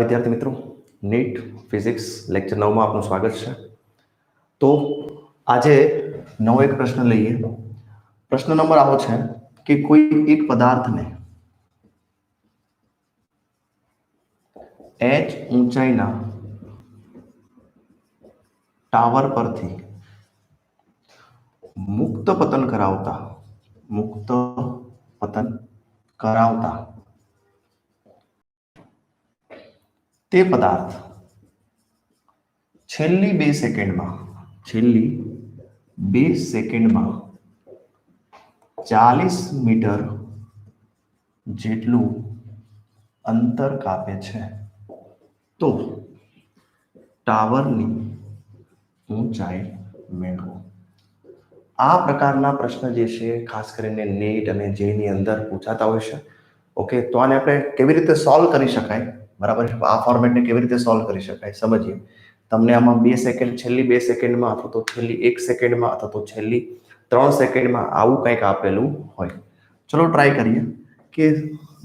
વિદ્યાર્થી મિત્રો, NEET physics lecture 9 માં આપનું સ્વાગત છે। તો આજે નવો એક પ્રશ્ન લઈએ। પ્રશ્ન નંબર આવો છે કે કોઈ એક પદાર્થને h ઊંચાઈના ટાવર પરથી મુક્ત પતન કરાવતા તે પદાર્થ છેલ્લી 2 સેકન્ડમાં 40 મીટર જેટલું અંતર કાપે છે તો ટાવરની ઊંચાઈ મેળવો। આ પ્રકારના પ્રશ્ન જે છે ખાસ કરીને નીટ અને જેઈ ની અંદર પૂછાતા હોય છે। ઓકે, તો આને આપણે કેવી રીતે સોલ્વ કરી શકાય, બરાબર છે? આ ફોર્મેટને કેવી રીતે સોલ્વ કરી શકાય સમજીએ। તમને આમાં 2 સેકન્ડ, છેલ્લી 2 સેકન્ડમાં અથવા તો છેલ્લી 1 સેકન્ડમાં અથવા તો છેલ્લી 3 સેકન્ડમાં આવું કંઈક આપેલું હોય। ચલો ટ્રાય કરીએ કે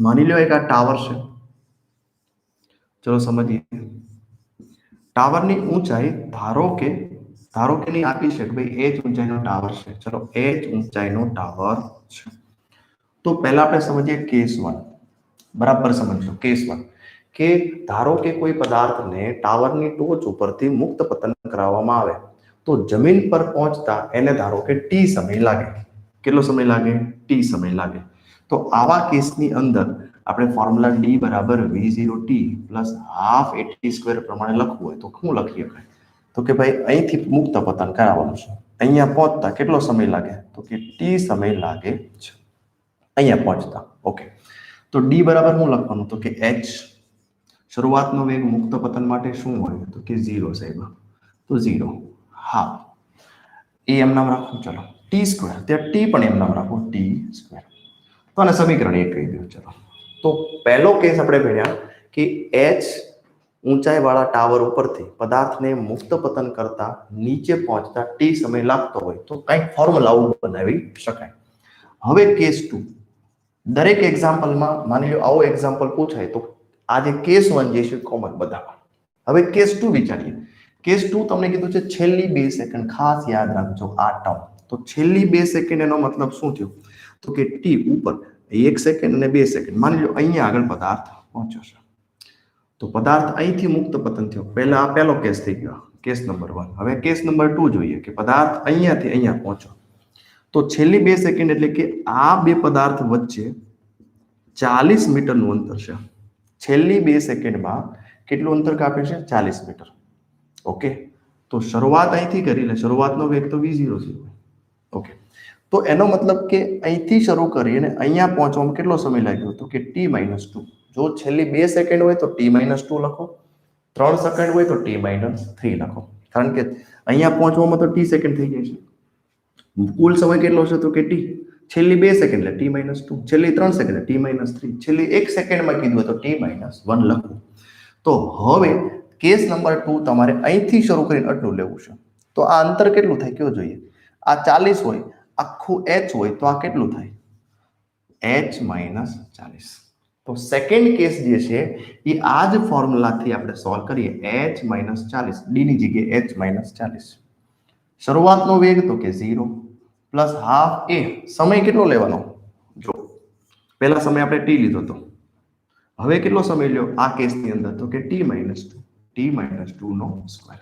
માની લો એક આ ટાવર છે। ચલો સમજીએ। ટાવરની ઊંચાઈ ધારો કે નહીં આપી છે કે ભાઈ h ઊંચાઈનો ટાવર છે। ચલો h ઊંચાઈનો ટાવર છે તો પહેલા આપણે સમજીએ કેસ 1, બરાબર સમજો। કેસ 1 કે ધારો કે કોઈ પદાર્થને ટાવરની ટોચ ઉપરથી મુક્ત પતન કરાવવામાં આવે તો જમીન પર પહોંચતા એને ધારો કે t સમય લાગે। કેટલો સમય લાગે? t સમય લાગે। તો આવા કેસની અંદર આપણે ફોર્મ્યુલા d બરાબર v0t પ્લસ હાફ at² પ્રમાણે લખવું હોય તો શું લખી શકાય? તો કે ભાઈ અહીંથી મુક્ત પતન કરાવવાનું છે, અહીંયા પહોંચતા કેટલો સમય લાગે? તો કે t સમય લાગે છે અહીંયા પહોંચતા। ઓકે, તો d બરાબર શું લખવાનું? તો કે h શરૂઆતનો વેગ મુક્ત પતન માટે શું હોય? તો કે 0 સાહેબ, તો 0 હાફ એ એમ નામ રાખો। ચલો t² ત્યાં t પણ એમ નામ રાખો t²। તો આને સમીકરણ 1 કહી દો। ચલો તો પહેલો કેસ આપણે ભણ્યા કે h ઊંચાઈ વાળા ટાવર ઉપરથી પદાર્થને મુક્ત પતન કરતા નીચે પહોંચતા t સમય લાગતો હોય તો કંઈક ફોર્મ્યુલા બનાવી શકાય। હવે કેસ 2, દરેક એક્ઝામ્પલમાં માની લો આવો એક્ઝામ્પલ પૂછાય તો આ જે કેસ 1 જે છે કોમન બધા। હવે કેસ 2 વિચારીએ। કેસ 2 તમને કીધું છે છેલ્લી 2 સેકન્ડ, ખાસ યાદ રાખજો આ ટર્મ। તો છેલ્લી 2 સેકન્ડ એનો મતલબ શું થયો? તો કે t ઉપર 1 સેકન્ડ અને 2 સેકન્ડ માની લો અહીંયા આગળ પદાર્થ પહોંચ્યો છે તો પદાર્થ અહીંથી મુક્ત પતન થયો। પહેલા આ પહેલો કેસ થઈ ગયો, કેસ નંબર 1। હવે કેસ નંબર 2 જોઈએ કે પદાર્થ અહીંયાથી અહીંયા પહોંચ્યો તો છેલ્લી 2 સેકન્ડ એટલે કે આ બે પદાર્થ વચ્ચે 40 મીટરનું અંતર છે। છેલ્લી 2 સેકન્ડમાં કેટલું અંતર કાપે છે? 40 મીટર। ઓકે, તો શરૂઆત અહીંથી કરી એટલે શરૂઆતનો વેગ તો v0 છે। ઓકે, તો એનો મતલબ કે અહીંથી શરૂ કરીને અહીંયા પહોંચવામાં કેટલો સમય લાગ્યો? તો કે t - 2। જો છેલ્લી 2 સેકન્ડ હોય તો t - 2 લખો, 3 સેકન્ડ હોય તો t - 3 લખો, કારણ કે અહીંયા પહોંચવામાં તો t સેકન્ડ થઈ જાય છે। કુલ સમય કેટલો છે? તો કે t છેલ્લી 2 સેકન્ડ એટલે t - 2, છેલ્લી 3 સેકન્ડ એટલે t - 3, છેલ્લી 1 સેકન્ડમાં કીધું હોય તો t - 1 લખવું। તો હવે કેસ નંબર 2 તમારે અહીંથી શરૂ કરીને આટલું લેવું છે તો આ અંતર કેટલું થાય કયો જોઈએ? આ 40 હોય, આખું h હોય તો આ કેટલું થાય? h - 40। તો સેકન્ડ કેસ જે છે એ આ જ ફોર્મ્યુલાથી આપણે સોલ્વ કરીએ। h - 40 d ની જગ્યાએ h - 40। શરૂઆતનો વેગ તો કે 0 પ્લસ હાફ a, સમય કેટલો લેવાનો? જો પહેલા સમય આપણે t લીધો તો હવે કેટલો સમય લ્યો આ કેસની અંદર? તો કે t - 2 નો સ્ક્વેર।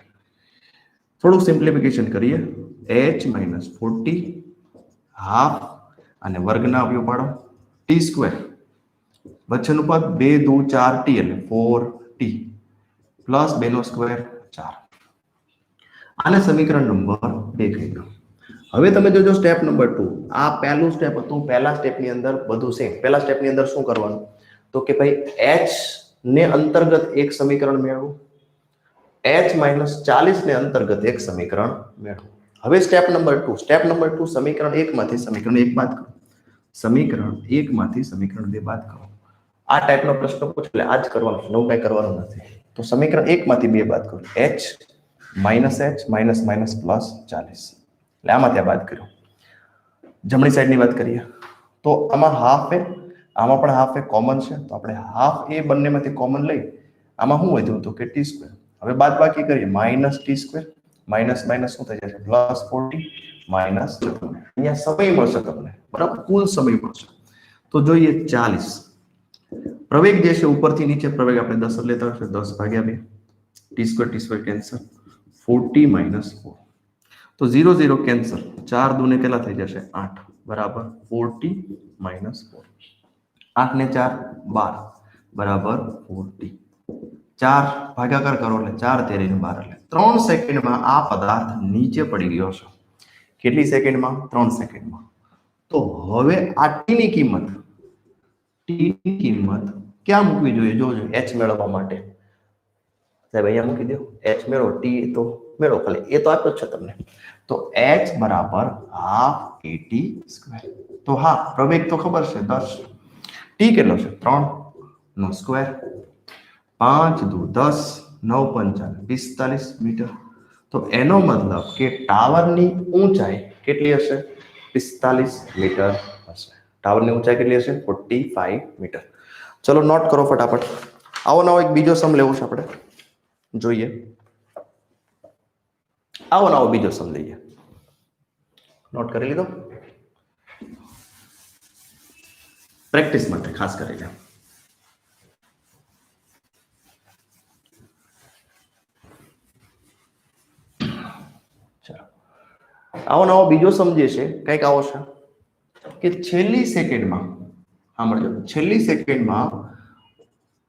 થોડું સિમ્પ્લિફિકેશન કરીએ। h - 40 હાફ અને વર્ગના અવયવ પાડો t² વચ્ચેનું પદ 2 × 2 = 4t એટલે 4t પ્લસ 2 નો સ્ક્વેર 4। આને સમીકરણ નંબર 2 કહી દો। હવે તમે જોજો સ્ટેપ નંબર 2, આ પહેલું સ્ટેપ હતું। પહેલા સ્ટેપની અંદર બધું સેમ। પહેલા સ્ટેપની અંદર શું કરવાનું? તો કે ભાઈ h ને અંતર્ગત એક સમીકરણ મેળવો, h - 40 ને અંતર્ગત એક સમીકરણ મેળવો। હવે સ્ટેપ નંબર 2, સમીકરણ 1 માંથી સમીકરણ 1 બાદ કરો, સમીકરણ 1 માંથી સમીકરણ 2 બાદ કરો। આ ટાઈપનો પ્રશ્ન પૂછે એટલે આ જ કરવાનું છે, નવું કંઈ કરવાનું નથી। તો સમીકરણ 1 માંથી 2 બાદ કરો, h - પ્લસ 40 એટલે આમાંથી આ બાદ કર્યો। જમણી સાઈડની વાત કરીએ તો આમાં હાફ એ, આમાં પણ હાફ એ કોમન છે તો આપણે હાફ એ બંનેમાંથી કોમન લઈ આમાં શું વધ્યું તો કે ટી સ્ક્વેર. હવે બાદ બાકી કરીએ minus T square minus minus શું થઈ જશે પ્લસ 40 માઇનસ 56. અહીંયા સમય મળશે તમને બરાબર કુલ સમય મળશે તો જોઈએ 40. પ્રવેગ જે છે ઉપરથી નીચે પ્રવેગ આપણે 10 જ લેતા હશે 10 ભાગ્યા 2 ટી સ્ક્વેર કેન્સલ 40 માઇનસ 4 તો 0 0 કેન્સલ 4 દુને કેટલા થઈ જશે 8 બરાબર 40 માઇનસ 4 8 ને 4 12 બરાબર 40 4 ભાગાકાર કરો એટલે 4 તેરી ને 12 એટલે 3 સેકન્ડમાં આ પદાર્થ નીચે પડી ગયો છે. કેટલી સેકન્ડમાં 3 સેકન્ડમાં. તો હવે આ ટી ની કિંમત ક્યાં મૂકવી જોઈએ જોજો h મેળવવા માટે સાહેબ અહીંયા મૂકી દો h મેળવો ટી તો મેળવો ખાલી એ તો આપ્યો છે તમને તો h બરાબર હાફ at સ્ક્વેર. તો હા પ્રવેગ તો ખબર છે 10 ટી કેટલો છે 3 નો સ્ક્વેર 5 દુ 10 9 55 45 મીટર. તો એનો મતલબ કે ટાવરની ઊંચાઈ કેટલી હશે 45 મીટર હશે. ટાવરની ઊંચાઈ કેટલી હશે 45 મીટર. ચલો નોટ કરો ફટાફટ. આવો નવો એક બીજો સમ લેવો છે આપણે જોઈએ. આવો નવો બીજો સમ લઈએ. નોટ કરી લીધો પ્રેક્ટિસ માટે ખાસ કરીને. આવો નવો બીજો સમજે છે કઈક આવો છે કે છેલ્લી સેકન્ડમાં સાંભળજો છેલ્લી સેકન્ડમાં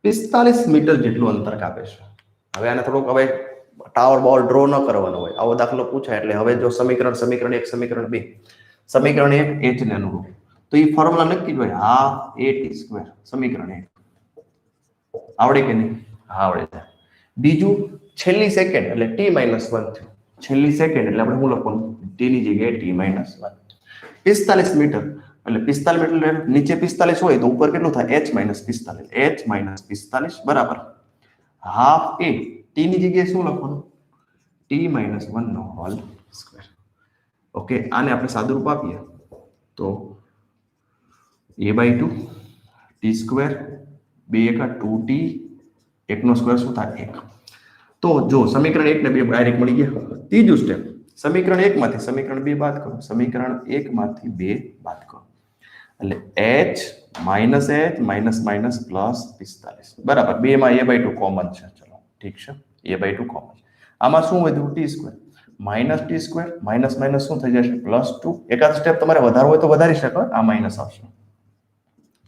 45 મીટર જેટલું અંતર કાપે છે. હવે આને થોડુંક હવે ટાવર બોલ ડ્રો ન કરવાનો હોય આવો દાખલો પૂછાય એટલે હવે જો સમીકરણ 1 સમીકરણ 2 સમીકરણ 1 h ને અનુરૂપ તો એ ફોર્મ્યુલા નક્કી જ હોય હાફ at સ્ક્વેર સમીકરણ 1 આવડે કે નહીં આવડે છે. બીજું છેલ્લી સેકન્ડ એટલે t - 1 થયું. છેલ્લી સેકન્ડ એટલે આપણે શું લખવાનું t ની જગ્યાએ t - 1 45 મીટર એટલે 45 મીટર નીચે 45 હોય તો ઉપર કેટલું થાય h - 45 બરાબર હાફ a t ની જગ્યાએ શું લખવાનું t - 1 નો હોલ સ્ક્વેર. ઓકે આને આપણે સાદુરૂપ આપીએ તો a/2 t સ્ક્વેર 2 * 2t 1 નો સ્ક્વેર શું થાય 1. તો જો સમીકરણ 1 ને 2 ડાયરેક્ટ મળી ગયા. ત્રીજું સ્ટેપ સમીકરણ 1 માંથી સમીકરણ 2 બાદ કરો સમીકરણ 1 માંથી 2 બાદ કરો એટલે h minus h minus minus plus 45 બરાબર 2 માં a/2 કોમન છે. ચલો ઠીક છે a/2 કોમન. આમાં શું વધ્યું t square minus t square minus minus શું થઈ જશે +2. એકાદ સ્ટેપ તમારે વધારવો હોય તો વધારી શકો આ માઇનસ આવશે.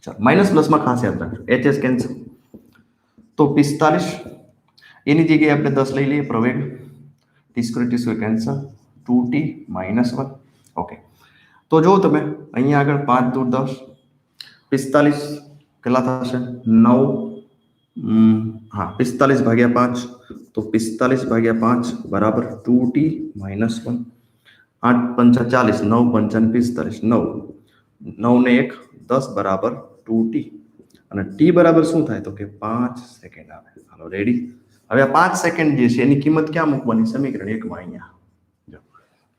ચલો માઇનસ પ્લસ માં ખાસ યાદ રાખજો hs કેન્સલ તો 45 એની જગ્યાએ આપણે 10 લઈ લઈએ પ્રવેગ t square cancel 2t - 1 okay. તો જો તમે અહીંયા આગળ 5 દૂર 10 45 કેટલા થશે 9 હા 45 ભાગ્યા 5 તો 45 ભાગ્યા 5 બરાબર 2t - 1 8 5 40 9 5 45 9 9 ને 1 10 બરાબર 2t અને t બરાબર શું થાય તો કે 5 સેકન્ડ આવે. હાલો રેડી. હવે આ 5 સેકન્ડ જે છે એની કિંમત ક્યાં મૂકવાની સમીકરણ 1 માં અહીંયા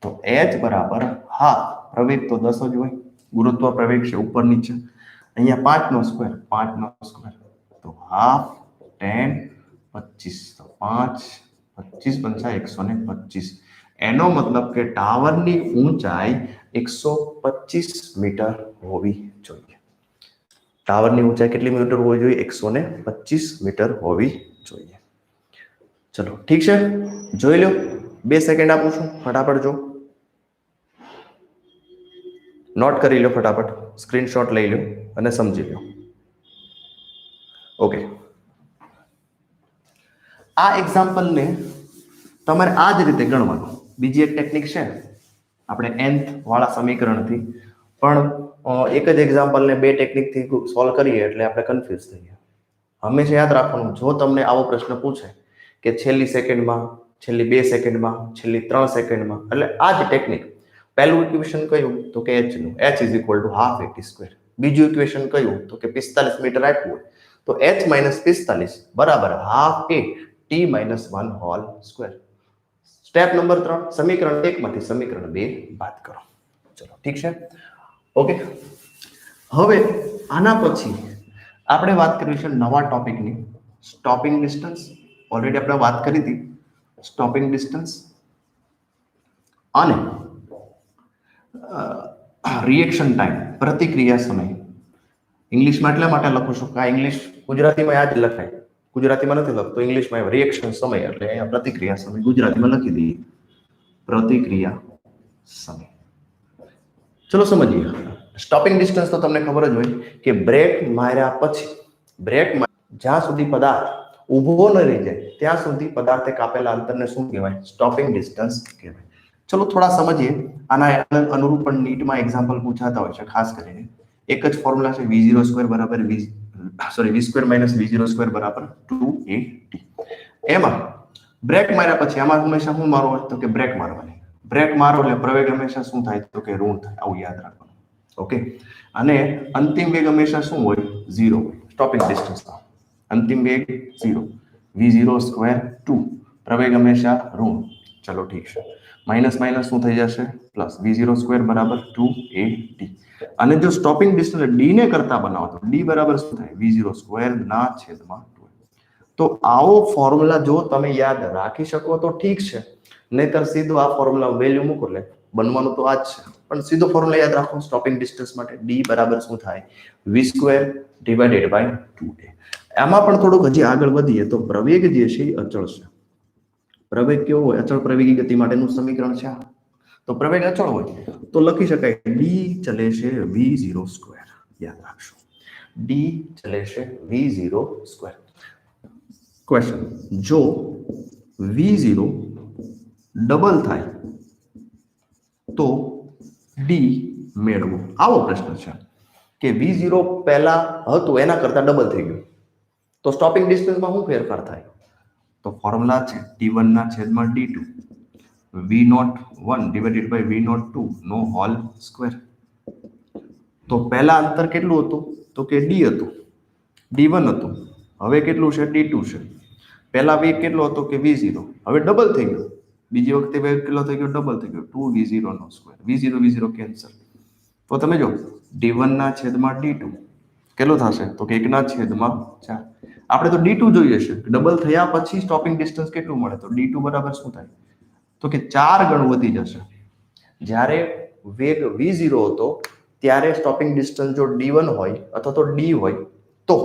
તો h બરાબર હાફ પ્રવેગ તો 10 જ હોય ગુરુત્વ પ્રવેગ છે ઉપર નીચે અહીંયા 5 નો સ્ક્વેર તો હાફ 10 25 તો 5 25 × 125 એનો મતલબ કે ટાવરની ઊંચાઈ 125 મીટર હોવી જોઈએ. ટાવરની ઊંચાઈ કેટલી મીટર હોવી જોઈએ 125 મીટર હોવી જોઈએ. ચલો ઠીક છે જોઈ લો 2 સેકન્ડ આપું છું ફટાફટ જો નોટ કરી લો ફટાફટ સ્ક્રીનશોટ લઈ લો અને સમજી લો. ઓકે આ એક્ઝામ્પલને તમારે આ જ રીતે ગણવાનું. બીજી એક ટેકનિક છે આપણે nth વાળા સમીકરણથી પણ એક જ એક્ઝામ્પલને બે ટેકનિકથી સોલ્વ કરીએ એટલે આપણે કન્ફ્યુઝ થઈએ. હંમેશા યાદ રાખવાનું જો તમને આવો પ્રશ્ન પૂછે કે છેલ્લી સેકન્ડમાં છેલ્લી 2 સેકન્ડમાં છેલ્લી 3 સેકન્ડમાં એટલે આ જ ટેકનિક. પહેલું ઇક્વેશન કયું તો કે h નું h = હાફ at સ્ક્વેર. બીજું ઇક્વેશન કયું તો કે 45 મીટર આપ્યું હોય તો h - 45 બરાબર half a t - 1 whole square. Step number 3 સમીકરણ 1 માંથી સમીકરણ 2 બાદ કરો. ચલો ઠીક છે ઓકે. હવે આના પછી આપણે વાત કરીશું નવા ટોપિકની સ્ટોપિંગ ડિસ્ટન્સ ઓલરેડી આપણે વાત કરી હતી, સ્ટોપિંગ ડિસ્ટન્સ અને રિએક્શન ટાઈમ, પ્રતિક્રિયા સમય. ઇંગ્લિશમાં એટલા માટે લખું છું કે આ ઇંગ્લિશ ગુજરાતીમાં આ જ લખાય, ગુજરાતીમાં નથી લખતો, ઇંગ્લિશમાં રિએક્શન સમય એટલે અહીંયા પ્રતિક્રિયા સમય ગુજરાતીમાં લખી દઈએ પ્રતિક્રિયા સમય. ચલો સમજીએ. સ્ટોપિંગ ડિસ્ટન્સ તો તમને ખબર જ હોય કે બ્રેક માર્યા પછી, જ્યાં સુધી પદાર્થ ઊભો ન રહી જાય ત્યાં સુધી પદાર્થે કાપેલા અંતરને શું કહેવાય? સ્ટોપિંગ ડિસ્ટન્સ કહેવાય. ચલો થોડા સમજીએ. આના અનુરૂપ પણ નીટમાં એક્ઝામ્પલ પૂછાતા હોય છે. ખાસ કરીને એક જ ફોર્મ્યુલા છે v0² બરાબર v² માઇનસ v0² બરાબર 2at. એમાં બ્રેક માર્યા પછી આમાં હંમેશા શું મારવો હોય? તો કે બ્રેક મારવાની. બ્રેક મારો એટલે પ્રવેગ હંમેશા શું થાય? તો કે ઋણ થાય. આવું યાદ રાખવાનું. ઓકે. અને અંતિમ વેગ હંમેશા શું હોય? 0 હોય. સ્ટોપિંગ ડિસ્ટન્સ અંતિમ વેગ 0, v0² 2, પ્રવેગ હંમેશા ઋણ. ચલો ઠીક છે. માઇનસ માઇનસ શું થઈ જશે? પ્લસ. v0² બરાબર 2at. અને જો સ્ટોપિંગ ડિસ્ટન્સ ડી ને કરતા બનાવો તો ડી બરાબર શું થાય? v0² ના છેદમાં 2. તો આવો ફોર્મ્યુલા જો તમે યાદ રાખી શકો તો ઠીક છે, નહીતર સીધું આ ફોર્મ્યુલા વેલ્યુ મૂકો એટલે બનવાનું તો આ જ છે. પણ સીધો ફોર્મ્યુલા યાદ રાખો સ્ટોપિંગ ડિસ્ટન્સ માટે. ડી બરાબર શું થાય? v² divided by 2a. આમાં પણ થોડુંક હજી આગળ વધીએ તો પ્રવેગ જે છે એ અચળ છે. પ્રવેગ કેવો હોય? અચળ પ્રવેગી ગતિ માટેનું સમીકરણ છે. તો પ્રવેગ અચળ હોય તો લખી શકાય ડી ચલે છે v0². યાદ રાખશો ડી ચલે છે v0². ક્વેશ્ચન, જો v0 ડબલ થાય તો ડી મેળવો. આવો પ્રશ્ન છે કે v0 પહેલા હતું એના કરતા ડબલ થઈ ગયું તો સ્ટોપિંગ ડિસ્ટન્સમાં શું ફેરફાર થાય? તો ફોર્મ્યુલા છે t1 ના છેદમાં d2 v01 divided by v02 નો હોલ સ્ક્વેર. તો પહેલા અંતર કેટલું હતું? તો કે d હતું, d1 હતું, હવે કેટલું છે? d2 છે. પહેલા વેગ કેટલો હતો? કે v0, હવે ડબલ થઈ ગયો. બીજી વખતે વેગ કેટલો થઈ ગયો? ડબલ થઈ ગયો, 2v0 નો સ્ક્વેર. v0 cancel. તો તમે જો d1 ના છેદમાં d2 કેટલો થશે? તો કે 1 ના છેદમાં 4. આપણે તો d2 જોઈએ છે, ડબલ થયા પછી સ્ટોપિંગ ડિસ્ટન્સ કેટલું મળે? તો d2 બરાબર શું થાય? તો કે 4 ગણું વધી જશે. જ્યારે વેગ v0 હતો ત્યારે સ્ટોપિંગ ડિસ્ટન્સ જો d1 હોય અથવા તો d હોય તો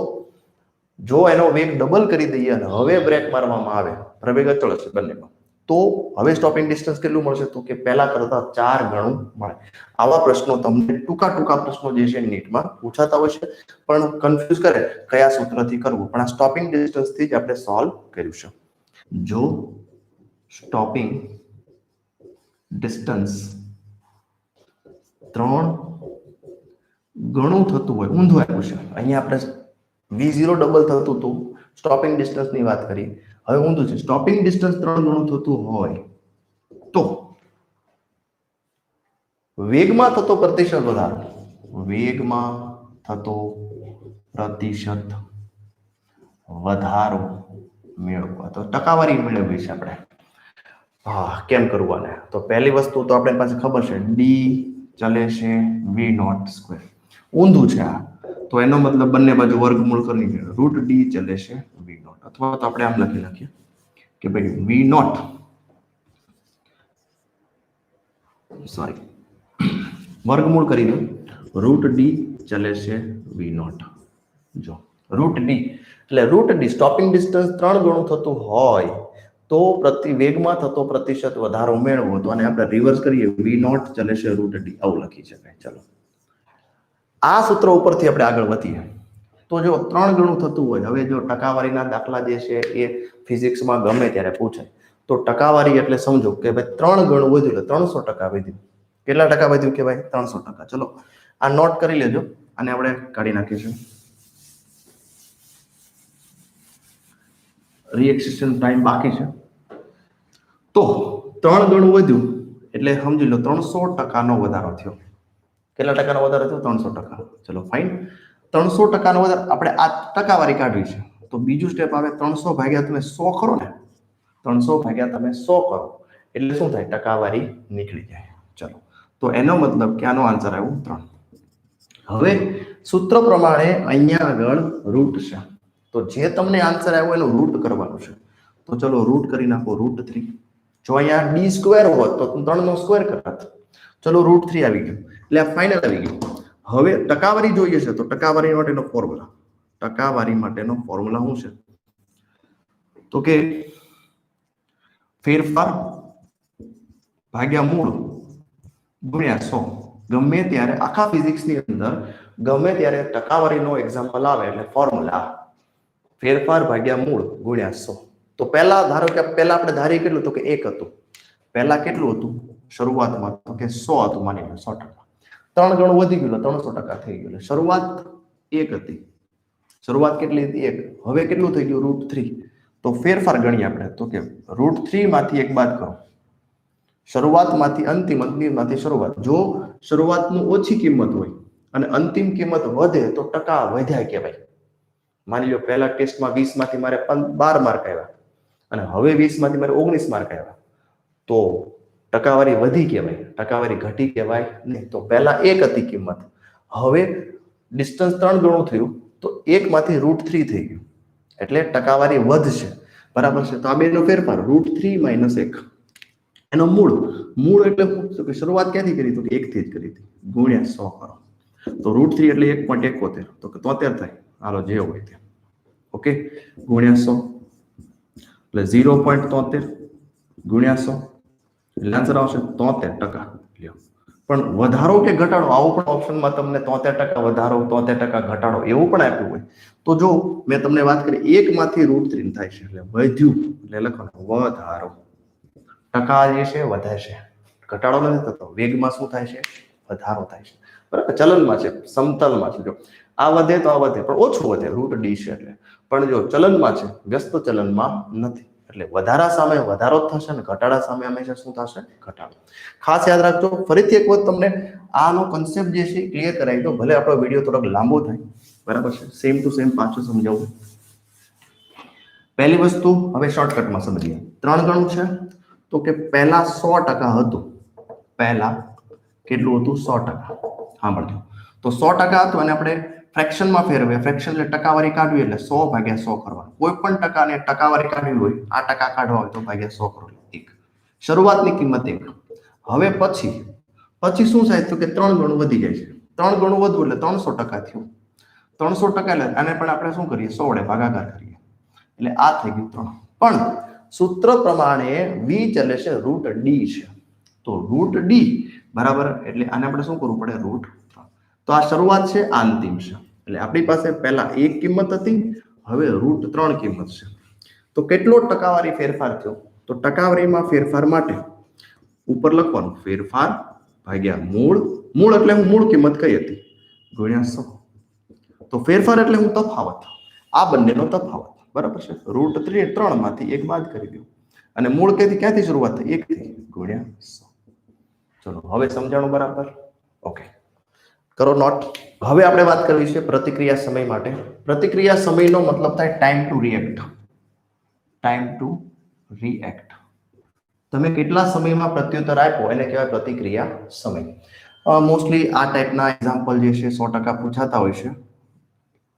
જો એનો વેગ ડબલ કરી દઈએ અને હવે બ્રેક મારવામાં આવે, પ્રવેગ અચળ છે બંનેમાં, તો હવે સ્ટોપિંગ ડિસ્ટન્સ કેટલું મળશે? તો કે પહેલા કરતા 4 ગણું મળે. આવા પ્રશ્નો તમને ટૂંકા પ્રશ્નો જે છે નીટમાં પૂછાતા હોય છે, પણ કન્ફ્યુઝ કરે કયા સૂત્રથી કરવું. પણ આ સ્ટોપિંગ ડિસ્ટન્સ થી જ આપણે સોલ્વ કર્યું છે. જો સ્ટોપિંગ ડિસ્ટન્સ 3 ગણું થતું હોય, ઊંધું આપ્યું છે. અહીંયા આપણે v0 ડબલ થતું હતું, સ્ટોપિંગ ડિસ્ટન્સ ની વાત કરી. હવે ઊંધું છે, સ્ટોપિંગ ડિસ્ટન્સ 3 ગણું થતું હોય તો વેગમાં થતો પ્રતિશત વધારો, વેગમાં થતો પ્રતિશત વધારો મેળવવા, તો ટકાવારી મેળવવી છે આપણે. હા, કેમ કરવું આને? તો પહેલી વસ્તુ તો આપણી પાસે ખબર છે, ડી ચલે છે v0². ઊંધું છે આ, તો એનો મતલબ બંને બાજુ વર્ગમૂળ કરી દે, રૂટ ડી ચલે છે v0. અથવા તો આપણે આમ લખી નાખીએ કે ભાઈ v0 વર્ગમૂળ કરી દો, રૂટ ડી ચલે છે v0. જો રૂટ ડી એટલે રૂટ ડી, સ્ટોપિંગ ડિસ્ટન્સ 3 ગણું થતું હોય તો વેગમાં થતો પ્રતિશત વધારો મેળવવો. તો આને આપણે રિવર્સ કરીએ, v0 ચલે છે રૂટ ડી, આવું લખી શકાય. ચલો આ સૂત્ર ઉપરથી આપણે આગળ વધીએ. તો જો 3 ગણું થતું હોય, હવે જો ટકાવારીના દાખલા જે છે એ ફિઝિક્સમાં ગમે ત્યારે પૂછાય, તો ટકાવારી એટલે સમજો કે ભાઈ 3 ગણું વધ્યું એટલે 300% વધ્યું. કેટલા ટકા વધ્યું કે ભાઈ? 300%. ચલો આ નોટ કરી લેજો, અને આપણે કાઢી નાખીશું. રિએક્શન ટાઈમ બાકી છે. તો 3 ગણું વધ્યું એટલે સમજી લો 300% નો વધારો થયો. કેટલા ટકાનો વધારો થયો? 300%. ચલો ફાઇન. 300% નો વધારો, આપણે આ ટકાવારી કાઢવી છે. તો બીજું સ્ટેપ આવે, 300 ભાગ્યા તમે 100 કરો ને, 300 ભાગ્યા તમે 100 કરો એટલે શું થાય? ટકાવારી નીકળી જાય. ચલો, તો એનો મતલબ કે આનો આન્સર આવ્યો 3. હવે સૂત્ર પ્રમાણે અહીંયા આગળ રૂટ છે, તો તો જે તમને આન્સર આવ્યો એનો રૂટ કરવાનો છે. તો ચલો રૂટ કરી નાખો √3. જો અહીંયા d સ્ક્વેર હોત તો 3 નો સ્ક્વેર કરત. ચલો √3 આવી ગયું એટલે આ ફાઇનલ આવી ગયું. હવે ટકાવારી જોઈએ છે તો ટકાવારી માટેનો ફોર્મ્યુલા, ટકાવારી માટેનો ફોર્મ્યુલા શું છે તો કે ફેરફાર ભાગ્યા મૂળ ગુણ્યા 100. ગમે ત્યારે આખા ફિઝિક્સની અંદર ગમે ત્યારે ટકાવારીનો એક્ઝામ્પલ આવે એટલે ફોર્મ્યુલા ફેરફાર ભાગ્યા મૂળ ગુણ્યા 100. તો પહેલા ધારો કે પહેલા આપણે ધારી કેટલું તો કે 1 હતું. પહેલા કેટલું હતું શરૂઆતમાં તો કે 100 હતું, માની લો 100%. 3 ગણું વધી ગયું 300% થઈ ગયું. શરૂઆત 1 હતી. શરૂઆત કેટલી હતી 1. હવે કેટલું થઈ ગયું √3. તો ફેરફાર ગણીએ આપણે તો કે √3 માંથી 1 બાદ કરો. શરૂઆતમાંથી અંતિમ, અંતિમમાંથી શરૂઆત. જો શરૂઆતનું ઓછી કિંમત હોય અને અંતિમ કિંમત વધે તો ટકા વધ્યા કહેવાય. માની લો પહેલા ટેસ્ટમાં 20 માંથી મારે 12 માર્ક આવ્યા અને હવે 20 માંથી મારે 19 માર્ક આવ્યા તો ટકાવારી વધી કહેવાય, ટકાવારી ઘટી કહેવાય નહીં. તો પહેલા 1 હતી કિંમત, હવે ડિસ્ટન્સ 3 ગણું થયું તો 1 માંથી √3 થઈ ગયું એટલે ટકાવારી વધશે. બરાબર છે. તો આ બેનો ફેરફાર √3 - 1 એનો મૂળ. મૂળ એટલે શું કે શરૂઆત ક્યાંથી કરી તો કે 1 થી જ કરી હતી ગુણ્યા 100 કરો તો √3 એટલે 1.71 તો કે 73 થાય. હાલો જે હોય તે. ઓકે ગુણ્યા 100 એટલે 0.73 ગુણ્યા 100 એટલે આન્સર આવશે 73%. લ્યો પણ વધારો કે ઘટાડો આવો પણ ઓપ્શનમાં તમને 73% વધારો 73% ઘટાડો એવું પણ આપ્યું હોય તો જો મેં તમને વાત કરી 1 માંથી √3 થાય છે એટલે વધ્યું એટલે લખવાનું વધારો. ટકા જે છે વધે છે, ઘટાડો નથી થતો. વેગમાં શું થાય છે વધારો થાય છે. બરાબર ચલનમાં છે, સમતલમાં છે. જો આ વધે તો આ વધે પણ ઓછું વધે √d છે એટલે. પણ જો ચલનમાં છે વ્યસ્ત ચલનમાં નથી એટલે વધારા સામે વધારો જ થશે ને ઘટાડા સામે હંમેશા શું થશે ઘટાડો. ખાસ યાદ રાખજો. ફરીથી એક વખત તમને આનો કન્સેપ્ટ જે છે ક્લિયર કરાવી દો. ભલે આપણો વિડીયો થોડોક લાંબો થાય. બરાબર છે. સેમ ટુ સેમ પાછું સમજાવું. પહેલી વસ્તુ હવે શોર્ટકટમાં સમજીએ. 3 ગણું છે તો કે પહેલા 100% હતું. પહેલા કેટલું હતું 100%. સાંભળજો તો 100% હતું અને આપણે ફ્રેક્શનમાં ફેરવીએ. ફ્રેક્શન એટલે ટકાવારી કાઢવી એટલે 100 ભાગ્યા 100 કરવાનું. કોઈ પણ ટકાને ટકાવારી કાઢવી હોય આ ટકા કાઢવા હોય તો ભાગ્યા 100 કરો. 1 શરૂઆતની કિંમત 1. હવે પછી શું થાય તો કે 3 ગણું વધી જાય છે. 3 ગણું વધવું એટલે 300% થયું. 300% એટલે આને પણ આપણે શું કરીએ 100 વડે ભાગાકાર કરીએ એટલે આ થઈ ગયું 3. પણ સૂત્ર પ્રમાણે v ચલે છે √d છે તો √d બરાબર એટલે આને આપણે શું કરવું પડે √3. તો આ શરૂઆત છે આ અંતિમ છે એટલે આપણી પાસે પહેલા 1 કિંમત હતી હવે √3 કિંમત છે. તો કેટલો ટકાવારી ફેરફાર થયો તો ટકાવારીમાં ફેરફાર માટે ઉપર લખવાનું ફેરફાર ભાગ્યા મૂળ. મૂળ એટલે હું મૂળ કિંમત કઈ હતી ગુણ્યા 100. તો ફેરફાર એટલે હું તફાવત, આ બંનેનો તફાવત. બરાબર છે. √3 માંથી 1 બાદ કરી દો અને મૂળ ક્યાંથી શરૂઆત થઈ 1 થી ગુણ્યા 100. ચલો હવે સમજાણું બરાબર. ઓકે કરો નોટ. હવે આપણે વાત કરવી છે પ્રતિક્રિયા સમય માટે. પ્રતિક્રિયા સમયનો મતલબ થાય time to react. Time to react. તમે કેટલા સમયમાં પ્રત્યુત્તર આપ્યો એને કહેવાય પ્રતિક્રિયા સમય. મોસ્ટલી આ ટાઈપના એક્ઝામ્પલ જે છે 100% પૂછાતા હોય છે.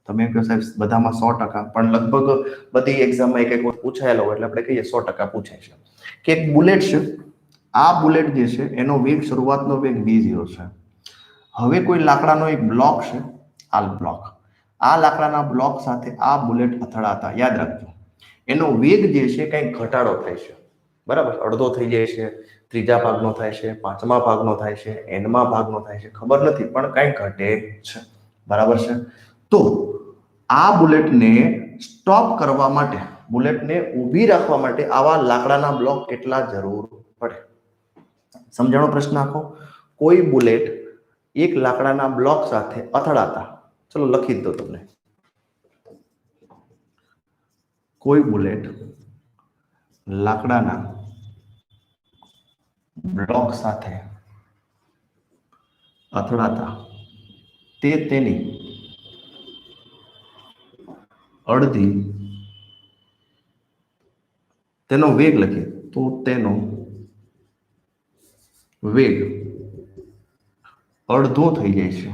તમે કહો સાહેબ બધામાં 100%, પણ લગભગ બધી એક્ઝામમાં એક વખત પૂછાયેલો હોય એટલે આપણે કહીએ 100% પૂછાય છે. કે એક બુલેટ છે. આ બુલેટ જે છે એનો વેગ શરૂઆતનો વેગ v0 છે. હવે કોઈ લાકડાનો એક બ્લોક છે આ બ્લોક. આ લાકડાના બ્લોક સાથે આ બુલેટ અથડાતા યાદ રાખજો એનો વેગ જે છે કંઈક ઘટાડો થાય છે. બરાબર અડધો થઈ જાય છે, ત્રીજા ભાગનો થાય છે, પાંચમા ભાગનો થાય છે, એનમા ભાગનો થાય છે, ખબર નથી પણ કંઈક ઘટે છે. બરાબર છે. તો આ બુલેટને સ્ટોપ કરવા માટે, બુલેટને ઊભી રાખવા માટે આવા લાકડાના બ્લોક કેટલા જરૂર પડે? સમજાણો પ્રશ્ન આખો. કોઈ બુલેટ એક લાકડાના બ્લોક સાથે અથડાતા, ચલો લખી દો તમને. કોઈ બુલેટ લાકડાના બ્લોક સાથે અથડાતા તે તેની અડધી તેનો વેગ લખીએ તો તેનો વેગ અડધો થઈ જાય છે.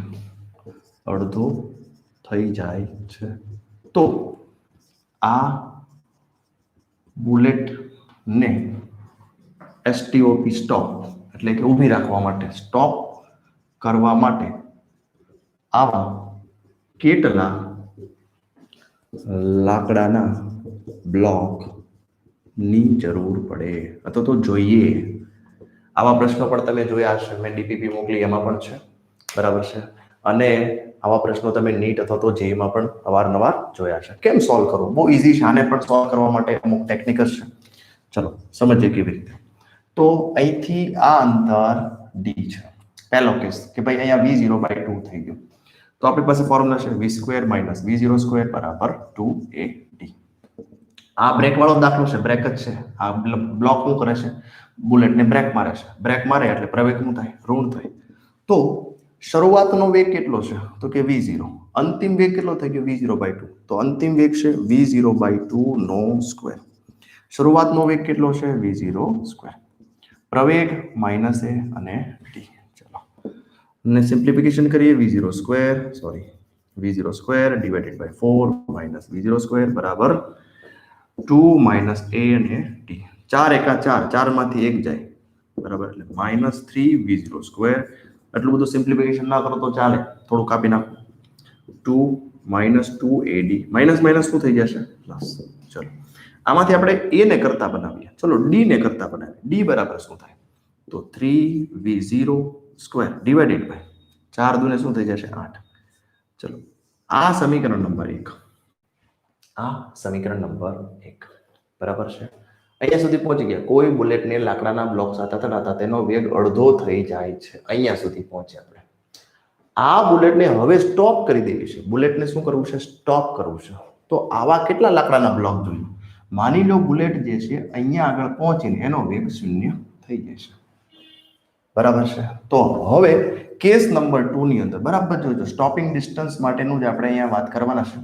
અડધો થઈ જાય છે. તો આ બુલેટ ને એસટીઓપી સ્ટોપ એટલે કે ઊભી રાખવા માટે, સ્ટોપ કરવા માટે આવા કેટલા લાકડાના બ્લોક ની જરૂર પડે અથવા તો જોઈએ? આવા પ્રશ્નો પણ તમે જોયા હશે, મેં ડીપીપી મોકલી એમાં પણ છે, બરાબર છે. અને આવા પ્રશ્નો તમે નીટ અથવા તો જેઈમાં પણ અવારનવાર જોયા છે. કેમ સોલ્વ કરવું? બહુ ઈઝી છે. આને પણ સોલ્વ કરવા માટે અમુક ટેકનિકલ છે. ચલો સમજીએ કેવી રીતે. તો અહીંથી આ અંતર ડી છે. પહેલો કેસ કે ભાઈ અહીંયા v0/2 થઈ ગયું, તો આપણી પાસે ફોર્મ્યુલા છે v² - v0² બરાબર 2ad. આ બ્રેક વાળો દાખલો છે, બ્રેક જ છે. આ બ્લોક શું કરે છે? બુલેટને બ્રેક મારે છે. બ્રેક મારે એટલે પ્રવેગ શું થાય? ઋણ થાય. તો શરૂઆતનો વેગ કેટલો છે? તો કે v0. અંતિમ વેગ કેટલો થઈ ગયો? v0/2. તો અંતિમ વેગ છે v0/2 નો સ્ક્વેર. શરૂઆતનો વેગ કેટલો છે? v0². પ્રવેગ માઇનસ a અને t. ચલો ને સિમ્પ્લિફિકેશન કરીએ. v0² ડિવાઇડેડ બાય 4 - v0² બરાબર 2 - a અને t. 4 એકા 4, 4 માંથી 1 જાય, બરાબર, એટલે -3 v0². એટલું બધું સિમ્પ્લિફિકેશન ના કરો તો ચાલે, થોડું કાપી નાખો. 2 - 2ad માઇનસ માઇનસ શું થઈ જશે? પ્લસ. ચલો આમાંથી આપણે a ને કરતા બનાવીએ. ચલો d ને કરતા બનાવીએ. d બરાબર શું થાય? તો 3v0² ડિવાઇડેડ બાય 4 દુને શું થઈ જશે? 8. ચલો આ સમીકરણ નંબર 1. આ સમીકરણ નંબર 1 બરાબર છે. અહીંયા સુધી પહોંચી ગયા. કોઈ બુલેટને લાકડાના બ્લોક સાથે અથડાતા તેનો વેગ અડધો થઈ જાય છે. અહીંયા સુધી પહોંચ્યા આપણે. આ બુલેટને હવે સ્ટોપ કરી દેવી છે. બુલેટને શું કરવું છે? સ્ટોપ કરવું છે. તો આવા કેટલા લાકડાના બ્લોક જોઈએ? માની લો બુલેટ જે છે અહીંયા આગળ પહોંચીને એનો વેગ 0 થઈ જશે, બરાબર છે. તો હવે કેસ નંબર 2 ની અંદર બરાબર જોજો, સ્ટોપિંગ ડિસ્ટન્સ માટેનું જ આપણે અહીંયા વાત કરવાના છે.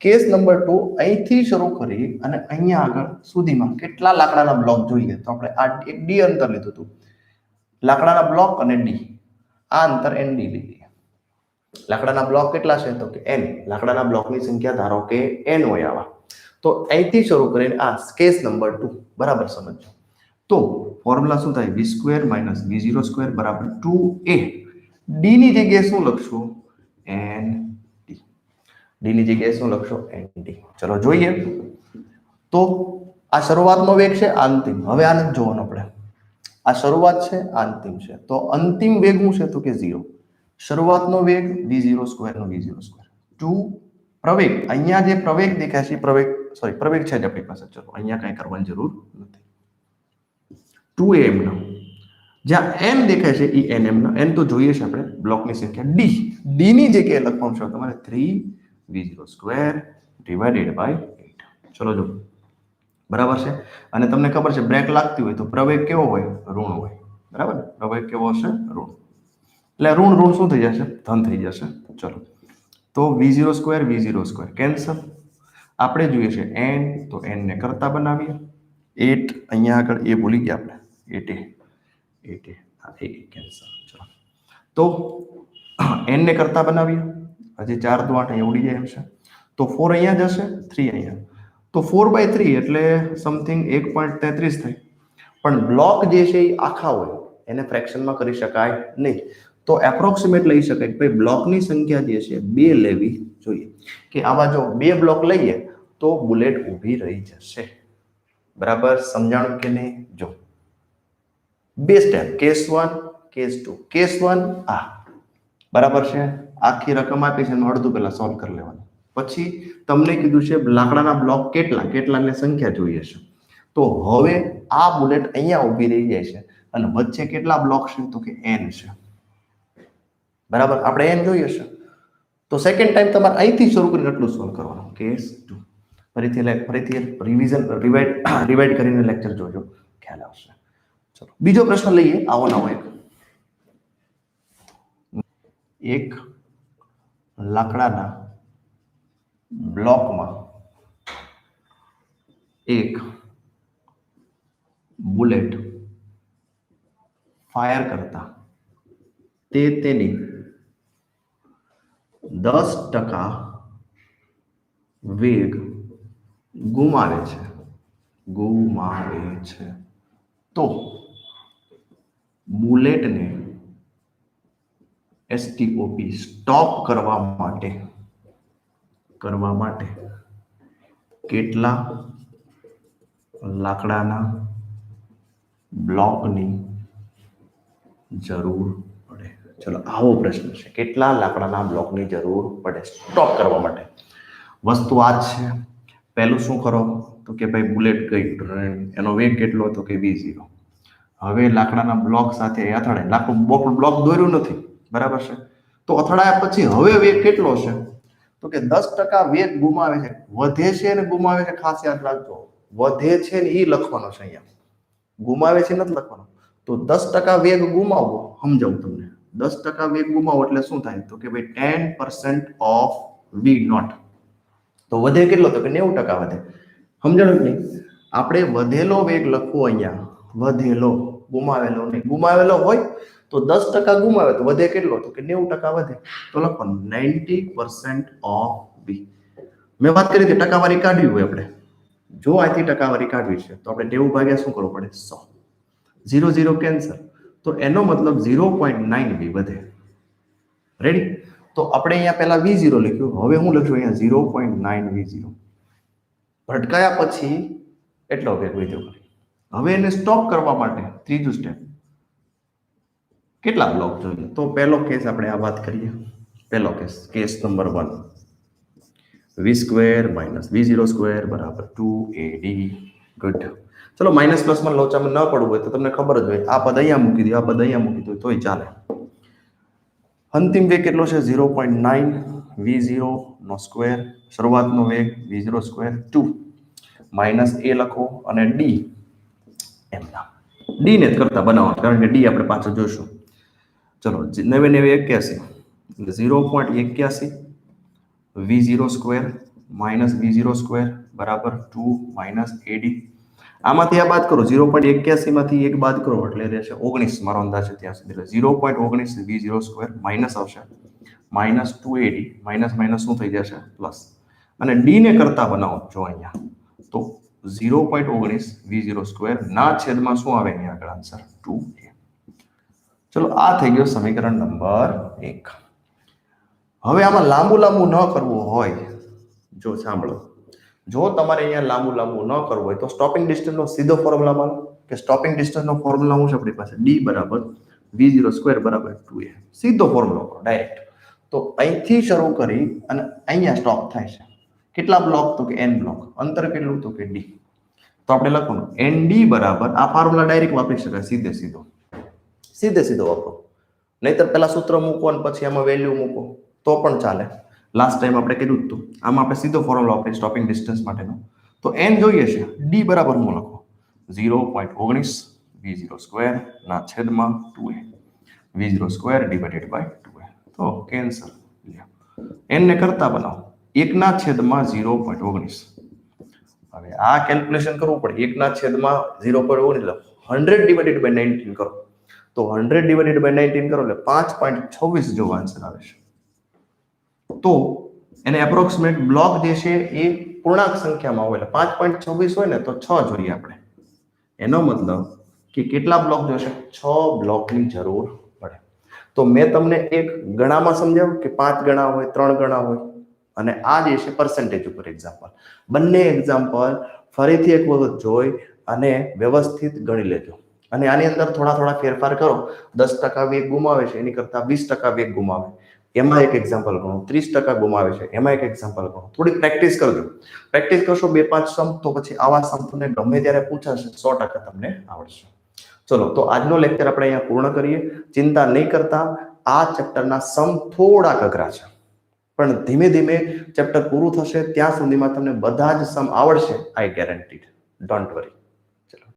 કેસ નંબર 2 અહીંથી શરૂ કરી અને અહીંયા આગળ સુધીમાં કેટલા લાકડાના બ્લોક જોઈએ? તો આપણે આ એક ડી અંતર લીધું હતું, લાકડાના બ્લોક અને ડી. આ અંતર nd લીધી. લાકડાના બ્લોક કેટલા છે? તો કે n. લાકડાના બ્લોકની સંખ્યા ધારો કે n હોય આવા. તો અહીંથી શરૂ કરીને આ કેસ નંબર 2 બરાબર સમજો. તો ફોર્મ્યુલા શું થાય? v² - v0² બરાબર 2a. ડી ની જગ્યાએ શું લખશું? nd. ડી ની જગ્યાએ શું લખશો? nd. ચલો જોઈએ. તો આ શરૂઆતનો વેગ છે, અંતિમ. હવે આને જોવાનો આપણે. આ શરૂઆત છે, અંતિમ છે. તો અંતિમ વેગ શું છે? તો કે 0. શરૂઆતનો વેગ v0² નો v0². 2 પ્રવેગ, અહીંયા જે પ્રવેગ દેખાય છે પ્રવેગ છે જ આપણી પાસે. ચલો અહીંયા કઈ કરવાની જરૂર નથી. 2am નો જ્યાં m દેખાય છે એ nm ના. n તો જોઈએ છે આપણે, બ્લોકની સંખ્યા. d ની જગ્યાએ લખવાનું છે તમારે 3v0² ડિવાઇડેડ બાય 8. ચલો જો, બરાબર છે. અને તમને ખબર છે બ્રેક લાગતી હોય તો પ્રવેગ કેવો હોય? ઋણ હોય, બરાબર. પ્રવેગ કેવો હશે? ઋણ. એટલે ઋણ શું થઈ જશે? ધન થઈ જશે. ચલો તો v0² કેન્સલ. આપણે જોઈએ છે n, તો n ને કરતા બનાવીએ. 8 અહીંયા આગળ એ ભૂલી ગયા આપણે, 8 કેન્સલ. ચલો તો n ને કરતા બનાવીએ. હજી 4 દુ 8 અહીંયા ઉડી જાય એમ છે. તો 4 અહીંયા જશે, 3 અહીંયા. તો 4/3 એટલે સમથિંગ 1.33 થાય. પણ બ્લોક જે છે એ આખા હોય, એને ફ્રેક્શનમાં કરી શકાય નહીં. તો એપ્રોક્સિમેટ લઈ શકાય કે ભાઈ બ્લોકની સંખ્યા જે છે 2 લેવી જોઈએ. કે આવા જો 2 બ્લોક લઈએ તો બુલેટ ઊભી રહી જશે. બરાબર સમજાણું કે નહીં? જો 2 સ્ટેપ, કેસ 1, કેસ 2. કેસ 1 આ બરાબર છે. આખી રકમ આપી છે, અડધું પહેલા સોલ્વ કરી લેવાનું. પછી તમને કીધું છે લાકડાના બ્લોક કેટલાની સંખ્યા જોઈએ છે. તો હવે આ બુલેટ અહીંયા ઊભી રહી જાય છે અને વચ્ચે કેટલા બ્લોક છે? તો કે n છે, બરાબર. આપણે n જોઈએ છે. તો સેકન્ડ ટાઈમ તમારે અહીંથી શરૂ કરીને એટલું સોલ્વ કરવાનું. કેસ 2 ફરીથી રિવાઇડ કરીને લેક્ચર જોજો, ખ્યાલ આવશે. ચલો બીજો પ્રશ્ન લઈએ. આવો નવો એક લાકડાના બ્લોકમાં એક બુલેટ ફાયર કરતા તે તેની 10% વેગ ગુમાવે છે તો બુલેટને એસટીઓપી સ્ટોપ કરવા માટે કેટલા લાકડાના બ્લોકની જરૂર પડે? ચલો આવો પ્રશ્ન છે, કેટલા લાકડાના બ્લોકની જરૂર પડે સ્ટોપ કરવા માટે? વસ્તુ આ જ છે. પહેલું શું કરો તો કે ભાઈ બુલેટ ગઈ ટ્રેન, એનો વેગ કેટલો હતો કે v0. હવે લાકડાના બ્લોક સાથે અથડાય, લાકડું બ્લોક દોર્યું નથી, બરાબર છે, તો અથડાયા પછી હવે વેગ કેટલો છે તો કે 10% વેગ ગુમાવે છે. વધે છે અને ગુમાવે છે, ખાસ યાદ રાખજો. વધે છે ને એ લખવાનો છે, અહીંયા ગુમાવે છે નથી લખવાનો. તો 10% વેગ ગુમાવવો, સમજાવું તમને. 10% વેગ ગુમાવો એટલે શું થાય તો કે ભાઈ 10% ઓફ v0. તો વધે કેટલો તો કે 90% વધે. સમજાણું કે નહીં? આપણે વધેલો વેગ લખવો અહીંયા, વધેલો, ગુમાવેલો નહીં. ગુમાવેલો હોય તો 10% ગુમાવે તો વધે કેટલો તો કે 90% વધે. તો લખવાનું 90% ઓફ v. મેં વાત કરી હતી ટકાવારી કાઢવી હોય આપણે, જો અહીંથી ટકાવારી કાઢવી છે તો આપણે 90 ભાગ્યા શું કરવું પડે 100. 0 0 કેન્સલ, તો એનો મતલબ 0.9 v વધે. રેડી? તો આપણે અહીંયા પહેલા v0 લખ્યું, હવે હું લખ્યું અહીંયા 0.9 v0. ભટકાયા પછી એટલો વેગ વધ્યો. હવે એને સ્ટોપ કરવા માટે ત્રીજું સ્ટેપ, કેટલા બ્લોક જોઈએ? તો પહેલો કેસ આપણે આ વાત કરીએ. પહેલો કેસ નંબર 1, v² - v0² બરાબર 2ad. ગુડ. ચલો માઇનસ પ્લસમાં લોચામાં ન પડવું હોય તો તમને ખબર જ હોય, આ પદ અહીંયા મૂકી દો, આ પદ અહીંયા મૂકી દો તોય ચાલે. અંતિમ વેગ કેટલો છે 0.9 v0 નો સ્ક્વેર, શરૂઆતનો વેગ v0² 2 માઇનસ a લખો અને d એમના d ને કરતા બનાવો, કારણ કે d આપણે પાછળ જોઈશું. ચલો 9 9 81, 0.81 v0² માઇનસ v0² બરાબર 2 માઇનસ ad. આમાંથી આ બાદ કરો, 0.81 માંથી એક બાદ કરો એટલે રહેશે 19, મારો અંદાજ છે ત્યાં સુધી. એટલે 0.19 v0² માઇનસ આવશે, માઇનસ 2ad, માઇનસ માઇનસ શું થઈ જશે પ્લસ, અને d ને કરતા બનાવો જો અહીંયા તો 0.19 v0² ના છેદમાં શું આવે અહીંયા આગળ આન્સર 2a. ચલો આ થઈ ગયો સમીકરણ નંબર 1. હવે આમાં લાંબુ ન કરવું હોય, જો સાંભળો, જો તમારે અહીંયા લાંબુ ન કરવું હોય તો સ્ટોપિંગ ડિસ્ટન્સનો સીધો ફોર્મ્યુલા માનો કે સ્ટોપિંગ ડિસ્ટન્સનો ફોર્મ્યુલા શું છે આપણી પાસે, d બરાબર v0² બરાબર 2a. સીધો ફોર્મ્યુલા કરો ડાયરેક્ટ. તો અહીંથી શરૂ કરી અને અહીંયા સ્ટોપ થાય છે. કેટલા બ્લોક તો કે n બ્લોક. અંતર કેટલું તો કે d. તો આપણે લખવાનું nd બરાબર, આ ફોર્મ્યુલા ડાયરેક્ટ વાપરી શકાય સીધે વાપરો, નહીતર પેલા સૂત્ર મૂકો અને પછી આમાં વેલ્યુ મૂકો તો પણ ચાલે. લાસ્ટ ટાઈમ આપણે કીધું હતું, આમાં આપણે સીધો ફોર્મ્યુલા વાપરીએ સ્ટોપિંગ ડિસ્ટન્સ માટેનો. તો n જોઈએ છે, d બરાબર હું લખો 0.19 v0² ના છેદમાં 2a, v0² divided by 2a. તો કેન્સલ. n ને કરતા બનાવો 1 ના છેદમાં 0.19. હવે આ કેલ્ક્યુલેશન કરવું પડે, 1 ના છેદમાં 0.19 100 ડિવાઇડેડ બાય 19 કરો તો 100 ડિવાઇડેડ બાય 19 કરો એટલે 5.26 જેવો આન્સર આવે છે. તો એને એપ્રોક્સિમેટ બ્લોક જે છે એ પૂર્ણાંક સંખ્યામાં હોય એટલે 5.26 હોય ને તો 6 જોઈએ આપણે. એનો મતલબ કે કેટલા બ્લોક જોશે? 6 બ્લોકની જરૂર પડે. તો મેં તમને એક ગણામાં સમજાવ્યું કે 5 ગણા હોય, 3 ગણા હોય, અને આ જે છે પર્સન્ટેજ ઉપર એક્ઝામ્પલ. બંને એક્ઝામ્પલ ફરીથી એક વખત જોઈ અને વ્યવસ્થિત ગણી લેજો. અને આની અંદર થોડા ફેરફાર કરો. 10% વેગ ગુમાવે છે એની કરતા 20% વેગ ગુમાવે, એમાં એક એક્ઝામ્પલ ગણો. 30% ગુમાવે છે એમાં એક એક્ઝામ્પલ ગણો. થોડી પ્રેક્ટિસ કરજો. પ્રેક્ટિસ કરશો 2-5 સમ તો પછી આવા સમ તમને ગમે ત્યારે પૂછાશે 100% તમને આવડશે. ચલો તો આજનો લેક્ચર આપણે અહીંયા પૂર્ણ કરીએ. ચિંતા નહીં કરતા, આ ચેપ્ટરના સમ થોડા અઘરા છે, પણ ધીમે ધીમે ચેપ્ટર પૂરું થશે ત્યાં સુધીમાં તમને બધા જ સમ આવડશે. આઈ ગેરંટીડ. Don't worry.